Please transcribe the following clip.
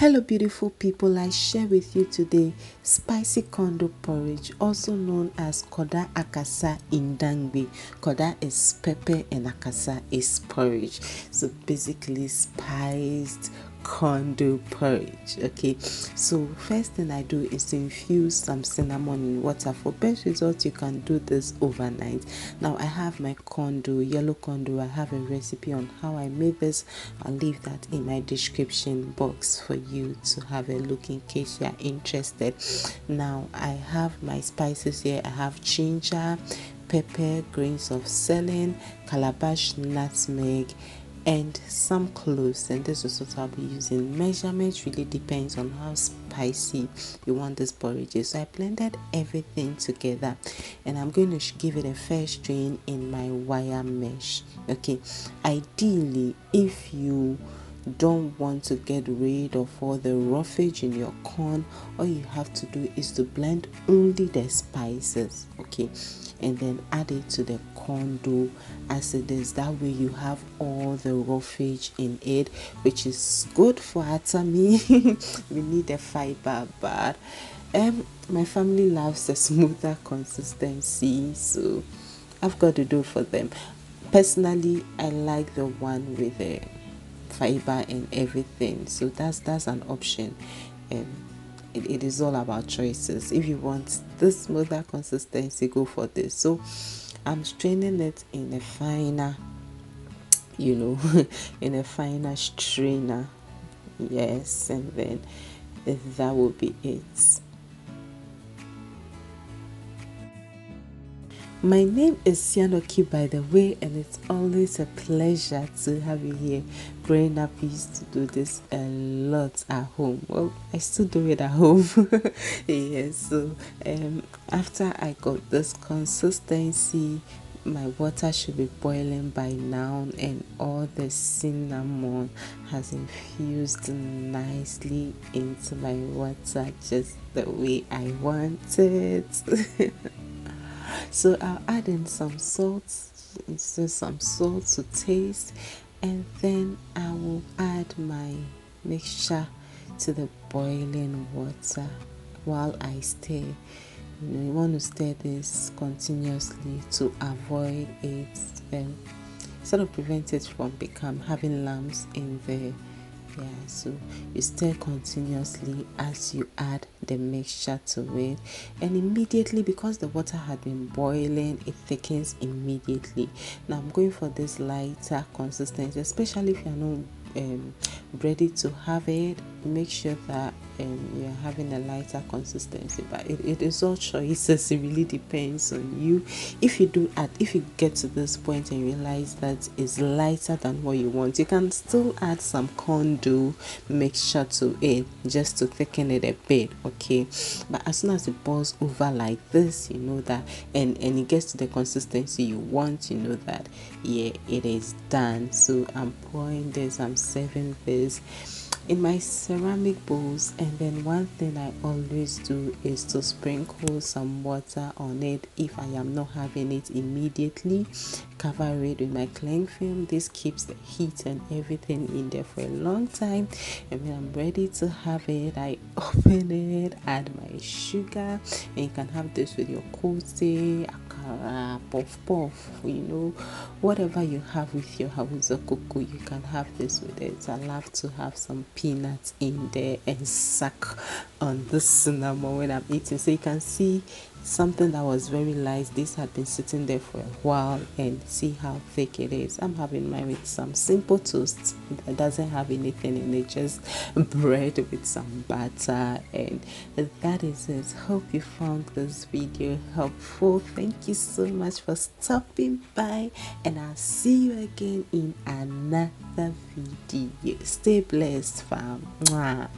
Hello beautiful people, I share with you today spicy kondo porridge, also known as koda akasa in Dangbe. Koda is pepper and akasa is porridge. So basically spiced kondo porridge. Okay, so first thing I do is to infuse some cinnamon in water. For best results, you can do this overnight. Now I have my kondo, yellow kondo. I have a recipe on how I made this. I'll leave that in my description box for you to have a look in case you are interested. Now I have my spices here. I have ginger, pepper, grains of seline, calabash, nutmeg, and some cloves, and this is what I'll be using. Measurement really depends on how spicy you want this porridge. So I blended everything together and I'm going to give it a fair strain in my wire mesh. Okay, ideally if you don't want to get rid of all the roughage in your corn, all you have to do is to blend only the spices, okay, and then add it to the corn dough as it is. That way you have all the roughage in it, which is good for our tummy. We need the fiber, but my family loves a smoother consistency, so I've got to do it for them. Personally, I like the one with the fiber and everything, so that's an option. It is all about choices. If you want this smoother consistency, go for this. So I'm straining it in a finer, in a finer strainer. Yes, and then that will be it. My name is Sianoki, by the way, and it's always a pleasure to have you here. Growing up, we used to do this a lot at home. Well, I still do it at home. Yes, so after I got this consistency, my water should be boiling by now, and all the cinnamon has infused nicely into my water just the way I want it. So I'll add in some salt, some salt to taste, and then I will add my mixture to the boiling water while I stir. You want to stir this continuously to avoid it, sort of prevent it from having lumps in there. Yeah, so you stir continuously as you add the mixture to it, and immediately, because the water had been boiling, it thickens immediately. Now I'm going for this lighter consistency, especially if you're not ready to have it. Make sure that you're having a lighter consistency, but it is all choices. It really depends on you. If you get to this point and realize that it's lighter than what you want, you can still add some corn dough mixture to it just to thicken it a bit, okay? But as soon as it boils over like this, you know that, and it gets to the consistency you want, you know that, yeah, it is done. So I'm pouring this, I'm serving this in my ceramic bowls, and then one thing I always do is to sprinkle some water on it if I am not having it immediately. Cover it with my cling film. This keeps the heat and everything in there for a long time, and when I'm ready to have it, I open it, add my sugar, and you can have this with your kote, akara, puff puff, whatever you have with your hausa koko, you can have this with it. I love to have some peanuts in there and suck on the cinnamon when I'm eating. So you can see something that was very light. This had been sitting there for a while, and see how thick it is. I'm having mine with some simple toast that doesn't have anything in it, just bread with some butter, and that is it. Hope you found this video helpful. Thank you so much for stopping by, and I'll see you again in another video. Stay blessed, fam. Mwah.